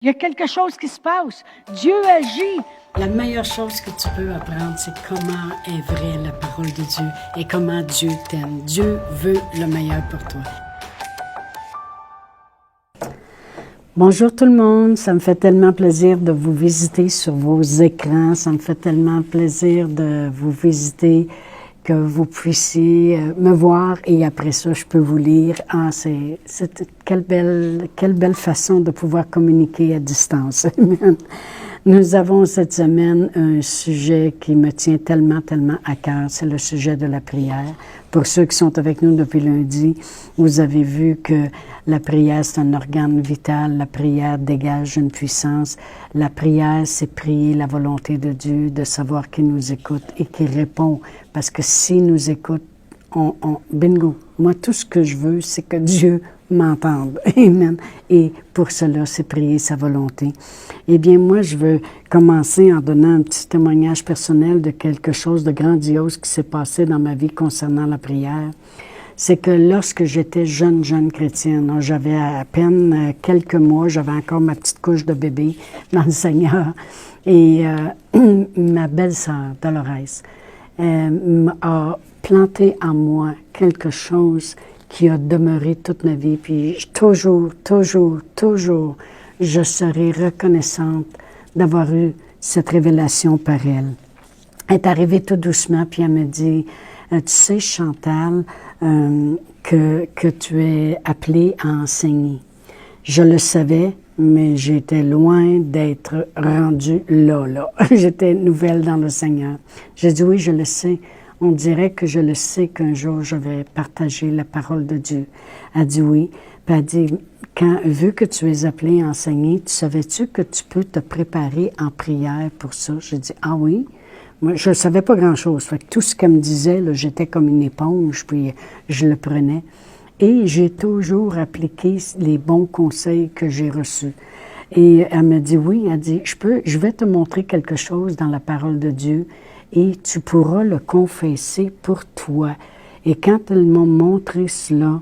Il y a quelque chose qui se passe. Dieu agit. La meilleure chose que tu peux apprendre, c'est comment est vraie la parole de Dieu et comment Dieu t'aime. Dieu veut le meilleur pour toi. Bonjour tout le monde, ça me fait tellement plaisir de vous visiter sur vos écrans, ça me fait tellement plaisir de vous visiter, que vous puissiez me voir et après ça, je peux vous lire. Ah, quelle belle façon de pouvoir communiquer à distance. Nous avons cette semaine un sujet qui me tient tellement à cœur, c'est le sujet de la prière. Pour ceux qui sont avec nous depuis lundi, vous avez vu que la prière, c'est un organe vital. La prière dégage une puissance. La prière, c'est prier la volonté de Dieu, de savoir qu'il nous écoute et qu'il répond. Parce que s'il nous écoute, bingo. Moi, tout ce que je veux, c'est que Dieu m'entende. Amen. Et pour cela, c'est prier sa volonté. Eh bien, moi, je veux commencer en donnant un petit témoignage personnel de quelque chose de grandiose qui s'est passé dans ma vie concernant la prière. C'est que lorsque j'étais jeune chrétienne, j'avais à peine quelques mois, j'avais encore ma petite couche de bébé dans le Seigneur. Et ma belle-sœur, Dolores, a planté en moi quelque chose qui a demeuré toute ma vie. Puis toujours, je serai reconnaissante d'avoir eu cette révélation par elle. Elle est arrivée tout doucement, puis elle me dit, tu sais, Chantal, que tu es appelée à enseigner. Je le savais, mais j'étais loin d'être rendue là. J'étais nouvelle dans le Seigneur. J'ai dit, oui, je le sais. On dirait que je le sais qu'un jour, je vais partager la parole de Dieu. Elle dit oui. Puis elle dit, vu que tu es appelée à enseigner, tu savais-tu que tu peux te préparer en prière pour ça? J'ai dit, ah oui? Moi, je ne savais pas grand-chose. Fait que tout ce qu'elle me disait, là, j'étais comme une éponge, puis je le prenais. Et j'ai toujours appliqué les bons conseils que j'ai reçus. Et elle me dit, oui, elle dit, je vais te montrer quelque chose dans la parole de Dieu et tu pourras le confesser pour toi. Et quand elle m'a montré cela,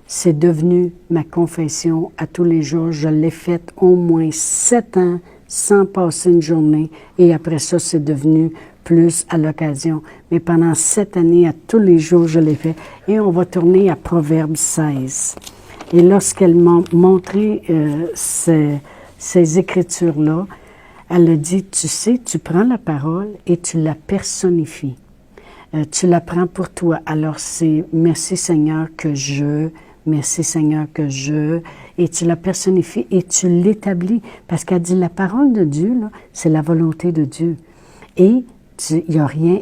c'est devenu ma confession à tous les jours. Je l'ai faite au moins 7 ans sans passer une journée. Et après ça, c'est devenu plus à l'occasion. Mais pendant 7 années, à tous les jours, je l'ai fait. Et on va tourner à Proverbe 16. Et lorsqu'elle m'a montré ces écritures-là, elle a dit, tu sais, tu prends la parole et tu la personnifies. Tu la prends pour toi. Alors c'est merci Seigneur que je, et tu la personnifies et tu l'établis. Parce qu'elle dit, la parole de Dieu, là, c'est la volonté de Dieu. Et il n'y a rien,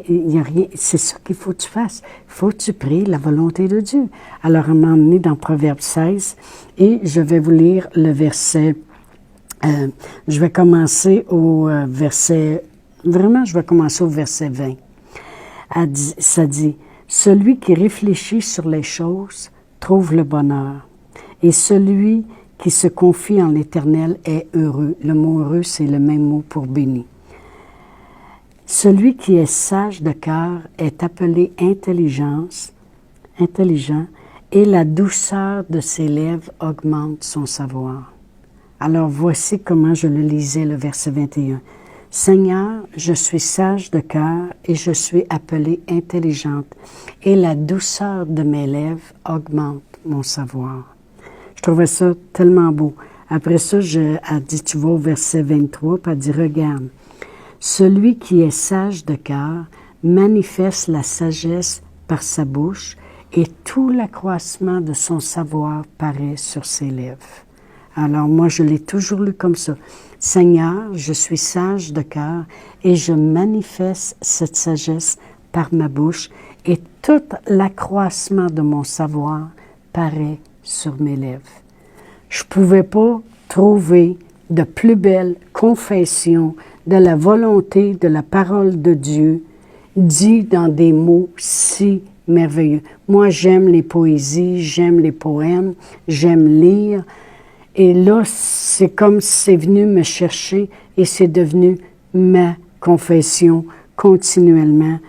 c'est ça qu'il faut que tu fasses. Il faut que tu pries la volonté de Dieu. Alors elle m'a emmené dans Proverbe 16 et je vais vous lire le verset. Je vais commencer au verset 20. Ça dit, « Celui qui réfléchit sur les choses trouve le bonheur, et celui qui se confie en l'Éternel est heureux. » Le mot « heureux », c'est le même mot pour « béni ». « Celui qui est sage de cœur est appelé intelligent, et la douceur de ses lèvres augmente son savoir. » Alors voici comment je le lisais, le verset 21. « Seigneur, je suis sage de cœur et je suis appelée intelligente, et la douceur de mes lèvres augmente mon savoir. » Je trouvais ça tellement beau. Après ça, elle dit, tu vas au verset 23, puis elle dit, « Regarde, celui qui est sage de cœur manifeste la sagesse par sa bouche, et tout l'accroissement de son savoir paraît sur ses lèvres. » Alors moi, je l'ai toujours lu comme ça. « Seigneur, je suis sage de cœur et je manifeste cette sagesse par ma bouche et tout l'accroissement de mon savoir paraît sur mes lèvres. » Je ne pouvais pas trouver de plus belle confession de la volonté de la parole de Dieu dit dans des mots si merveilleux. Moi, j'aime les poésies, j'aime les poèmes, j'aime lire. Et là, c'est comme si c'est venu me chercher et c'est devenu ma confession continuellement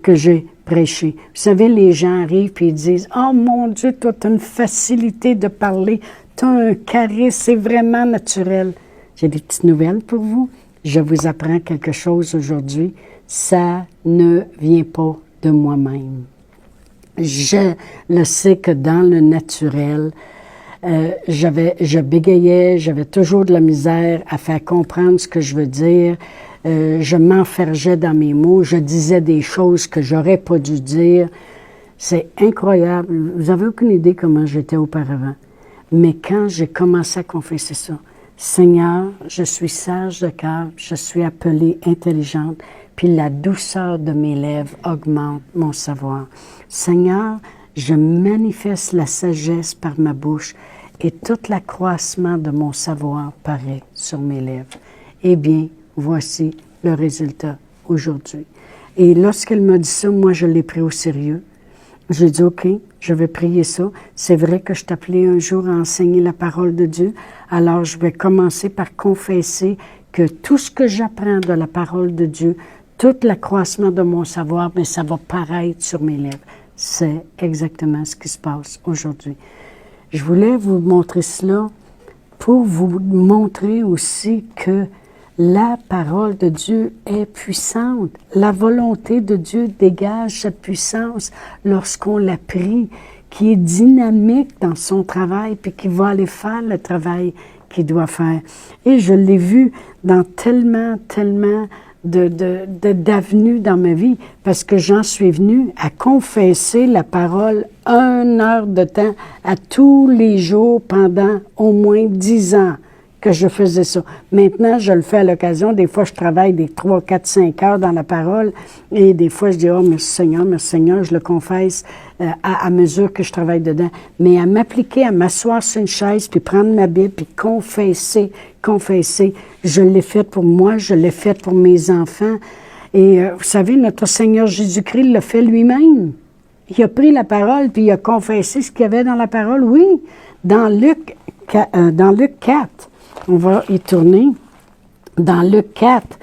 que j'ai prêché. Vous savez, les gens arrivent et ils disent « Oh mon Dieu, toi, tu as une facilité de parler, tu as un charisme, c'est vraiment naturel. » j'ai des petites nouvelles pour vous. Je vous apprends quelque chose aujourd'hui. Ça ne vient pas de moi-même. Je le sais que dans le naturel, je bégayais, j'avais toujours de la misère à faire comprendre ce que je veux dire. Je m'enfergeais dans mes mots, je disais des choses que j'aurais pas dû dire. C'est incroyable. Vous avez aucune idée comment j'étais auparavant. Mais quand j'ai commencé à confesser ça, Seigneur, je suis sage de cœur, je suis appelée intelligente, puis la douceur de mes lèvres augmente mon savoir. Seigneur, je manifeste la sagesse par ma bouche et tout l'accroissement de mon savoir paraît sur mes lèvres. Eh bien, voici le résultat aujourd'hui. Et lorsqu'elle m'a dit ça, moi, je l'ai pris au sérieux. J'ai dit, OK, je vais prier ça. C'est vrai que je t'appelais un jour à enseigner la parole de Dieu. Alors, je vais commencer par confesser que tout ce que j'apprends de la parole de Dieu, tout l'accroissement de mon savoir, mais ça va paraître sur mes lèvres. C'est exactement ce qui se passe aujourd'hui. Je voulais vous montrer cela pour vous montrer aussi que la parole de Dieu est puissante. La volonté de Dieu dégage cette puissance lorsqu'on la prie, qui est dynamique dans son travail, puis qui va aller faire le travail qu'il doit faire. Et je l'ai vu dans tellement d'avenues dans ma vie, parce que j'en suis venue à confesser la parole 1 heure de temps à tous les jours pendant au moins 10 ans que je faisais ça. Maintenant, je le fais à l'occasion. Des fois, je travaille des 3, 4, 5 heures dans la parole et des fois, je dis « Oh, merci Seigneur », je le confesse à mesure que je travaille dedans. Mais à m'appliquer, à m'asseoir sur une chaise, puis prendre ma Bible, puis confesser, je l'ai fait pour moi, je l'ai fait pour mes enfants. Et vous savez, notre Seigneur Jésus-Christ l'a fait lui-même. Il a pris la parole, puis il a confessé ce qu'il y avait dans la parole. Oui, dans Luc 4, on va y tourner. Dans Luc 4,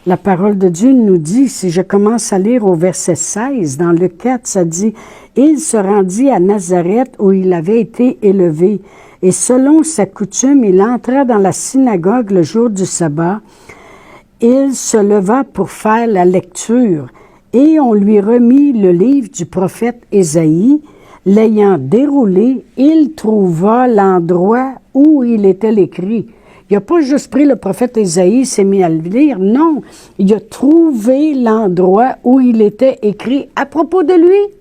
la parole de Dieu nous dit, si je commence à lire au verset 16, dans Luc 4, ça dit « Il se rendit à Nazareth où il avait été élevé, et selon sa coutume, il entra dans la synagogue le jour du sabbat. Il se leva pour faire la lecture, et on lui remit le livre du prophète Ésaïe. L'ayant déroulé, il trouva l'endroit où il était écrit. » Il n'a pas juste pris le prophète Ésaïe, s'est mis à le lire. Non, il a trouvé l'endroit où il était écrit à propos de lui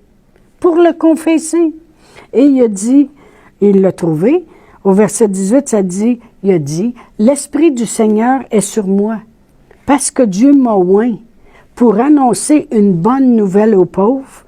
pour le confesser. Et il a dit, il l'a trouvé. Au verset 18, ça dit, il a dit, « L'Esprit du Seigneur est sur moi, parce que Dieu m'a oint pour annoncer une bonne nouvelle aux pauvres,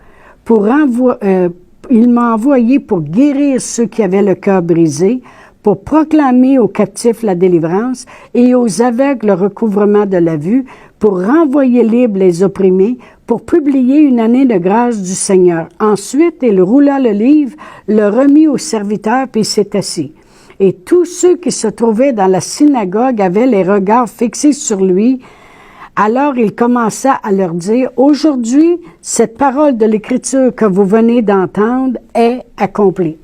il m'a envoyé pour guérir ceux qui avaient le cœur brisé, pour proclamer aux captifs la délivrance et aux aveugles le recouvrement de la vue, pour renvoyer libres les opprimés, pour publier une année de grâce du Seigneur. » Ensuite, il roula le livre, le remit au serviteur, puis il s'est assis. Et tous ceux qui se trouvaient dans la synagogue avaient les regards fixés sur lui. Alors il commença à leur dire, « Aujourd'hui, cette parole de l'Écriture que vous venez d'entendre est accomplie. »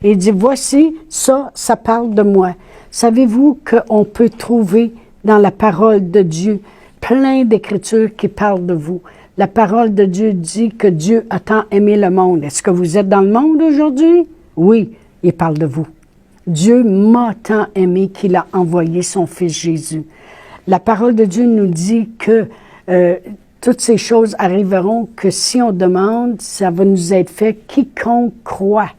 Il dit, voici, ça parle de moi. Savez-vous qu'on peut trouver dans la parole de Dieu plein d'écritures qui parlent de vous? La parole de Dieu dit que Dieu a tant aimé le monde. Est-ce que vous êtes dans le monde aujourd'hui? Oui, il parle de vous. Dieu m'a tant aimé qu'il a envoyé son Fils Jésus. La parole de Dieu nous dit que toutes ces choses arriveront, que si on demande, ça va nous être fait. Quiconque croit.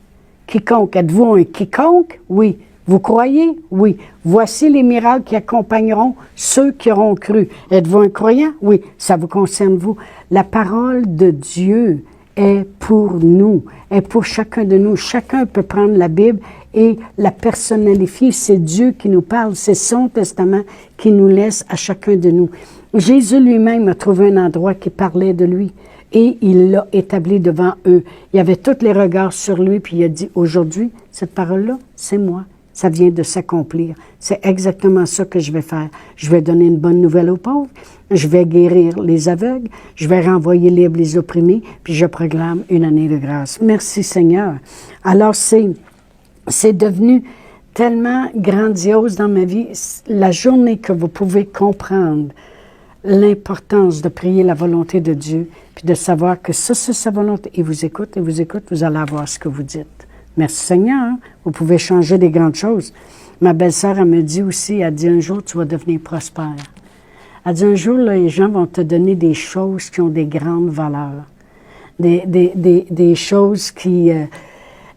Quiconque. Êtes-vous un quiconque? Oui. Vous croyez? Oui. Voici les miracles qui accompagneront ceux qui auront cru. Êtes-vous un croyant? Oui. Ça vous concerne, vous. La parole de Dieu est pour nous, est pour chacun de nous. Chacun peut prendre la Bible et la personnalifier. C'est Dieu qui nous parle. C'est son testament qui nous laisse à chacun de nous. Jésus lui-même a trouvé un endroit qui parlait de lui. Et il l'a établi devant eux. Il y avait tous les regards sur lui, puis il a dit, aujourd'hui, cette parole-là, c'est moi. Ça vient de s'accomplir. C'est exactement ça que je vais faire. Je vais donner une bonne nouvelle aux pauvres. Je vais guérir les aveugles. Je vais renvoyer libres les opprimés, puis je proclame une année de grâce. Merci Seigneur. Alors, c'est devenu tellement grandiose dans ma vie. La journée que vous pouvez comprendre l'importance de prier la volonté de Dieu, puis de savoir que ça, c'est sa volonté. Il vous écoute, vous allez avoir ce que vous dites. Merci Seigneur, vous pouvez changer des grandes choses. Ma belle-sœur, elle me dit aussi, elle dit, un jour, tu vas devenir prospère. Elle dit, un jour, là, les gens vont te donner des choses qui ont des grandes valeurs. Des choses qui...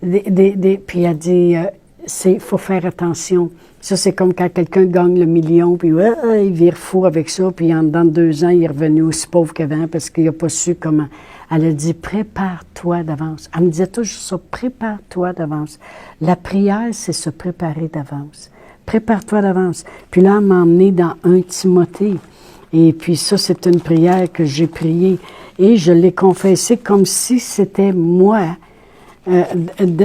puis elle dit, faut faire attention. Ça, c'est comme quand quelqu'un gagne le million, puis il vire fou avec ça, puis en dedans de 2 ans, il est revenu aussi pauvre qu'avant parce qu'il n'a pas su comment. Elle a dit, prépare-toi d'avance. Elle me disait toujours ça, prépare-toi d'avance. La prière, c'est se préparer d'avance. Prépare-toi d'avance. Puis là, elle m'a emmené dans 1 Timothée. Et puis ça, c'est une prière que j'ai priée. Et je l'ai confessée comme si c'était moi,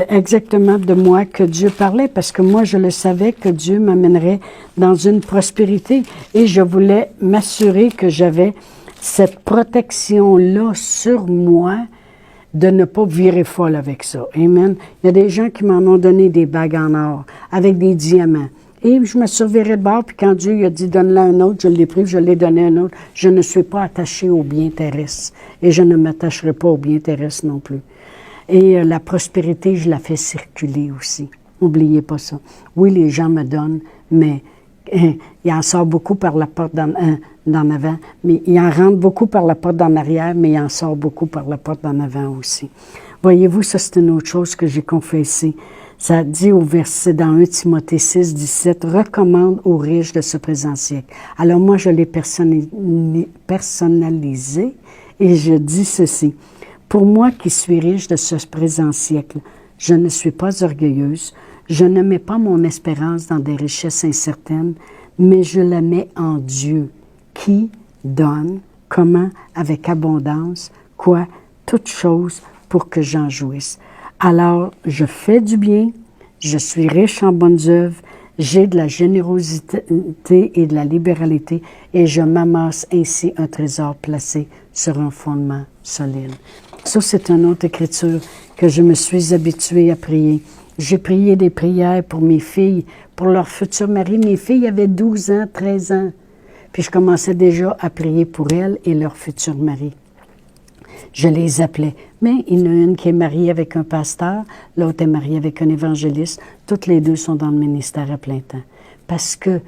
exactement de moi que Dieu parlait, parce que moi, je le savais que Dieu m'amènerait dans une prospérité et je voulais m'assurer que j'avais cette protection-là sur moi de ne pas virer folle avec ça. Amen. Il y a des gens qui m'en ont donné des bagues en or avec des diamants. Et je me surveillerai de bord, puis quand Dieu a dit « donne-la un autre », je l'ai pris, je l'ai donné à un autre. Je ne suis pas attachée aux biens terrestres et je ne m'attacherai pas aux biens terrestres non plus. Et la prospérité, je la fais circuler aussi. N'oubliez pas ça. Oui, les gens me donnent, mais il en sort beaucoup par la porte d'en avant, mais il en rentre beaucoup par la porte d'en arrière, mais il en sort beaucoup par la porte d'en avant aussi. Voyez-vous, ça c'est une autre chose que j'ai confessée. Ça dit au verset dans 1 Timothée 6, 17, « Recommande aux riches de ce présent siècle. » Alors moi, je l'ai personnalisé et je dis ceci. Pour moi qui suis riche de ce présent siècle, je ne suis pas orgueilleuse, je ne mets pas mon espérance dans des richesses incertaines, mais je la mets en Dieu, qui donne, comment, avec abondance, quoi, toutes choses pour que j'en jouisse. Alors, je fais du bien, je suis riche en bonnes œuvres, j'ai de la générosité et de la libéralité, et je m'amasse ainsi un trésor placé sur un fondement solide. Ça, c'est une autre écriture que je me suis habituée à prier. J'ai prié des prières pour mes filles, pour leur futur mari. Mes filles avaient 12 ans, 13 ans. Puis je commençais déjà à prier pour elles et leur futur mari. Je les appelais. Mais il y en a une qui est mariée avec un pasteur, l'autre est mariée avec un évangéliste. Toutes les deux sont dans le ministère à plein temps. Parce que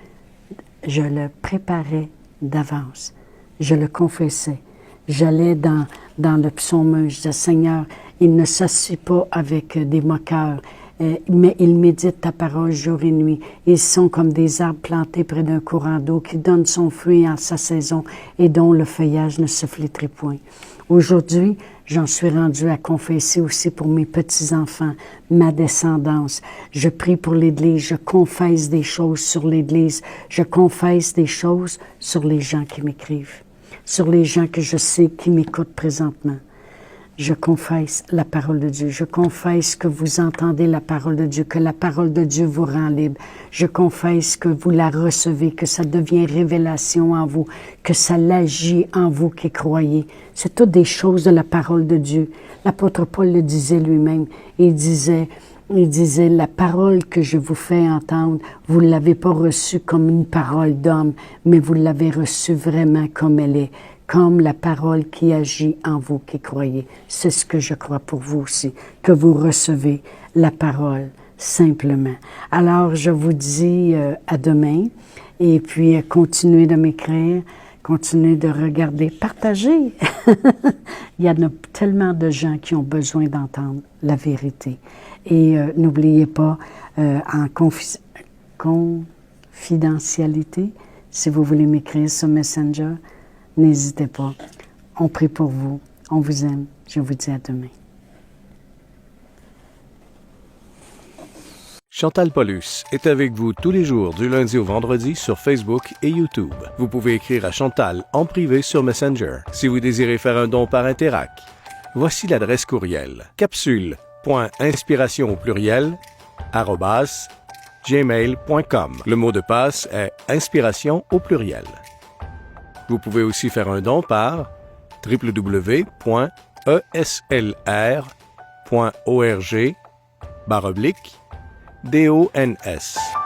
je le préparais d'avance. Je le confessais. J'allais dans le psaume, je disais, Seigneur, il ne s'assied pas avec des moqueurs, mais il médite ta parole jour et nuit. Ils sont comme des arbres plantés près d'un courant d'eau qui donne son fruit en sa saison et dont le feuillage ne se flétrit point. Aujourd'hui, j'en suis rendue à confesser aussi pour mes petits-enfants, ma descendance. Je prie pour l'Église, je confesse des choses sur l'Église, je confesse des choses sur les gens qui m'écrivent, sur les gens que je sais qui m'écoutent présentement. Je confesse la parole de Dieu. Je confesse que vous entendez la parole de Dieu, que la parole de Dieu vous rend libre. Je confesse que vous la recevez, que ça devient révélation en vous, que ça l'agit en vous qui croyez. C'est toutes des choses de la parole de Dieu. L'apôtre Paul le disait lui-même. Il disait, la parole que je vous fais entendre, vous ne l'avez pas reçue comme une parole d'homme, mais vous l'avez reçue vraiment comme elle est, comme la parole qui agit en vous qui croyez. C'est ce que je crois pour vous aussi, que vous recevez la parole simplement. Alors, je vous dis à demain, et puis continuez de m'écrire, continuez de regarder, partagez. Il y a tellement de gens qui ont besoin d'entendre la vérité. Et n'oubliez pas, en confidentialité, si vous voulez m'écrire sur Messenger, n'hésitez pas. On prie pour vous. On vous aime. Je vous dis à demain. Chantal Paulus est avec vous tous les jours du lundi au vendredi sur Facebook et YouTube. Vous pouvez écrire à Chantal en privé sur Messenger si vous désirez faire un don par Interac. Voici l'adresse courriel capsule.inspiration au pluriel @gmail.com. Le mot de passe est inspiration au pluriel. Vous pouvez aussi faire un don par www.eslr.org/ DONS.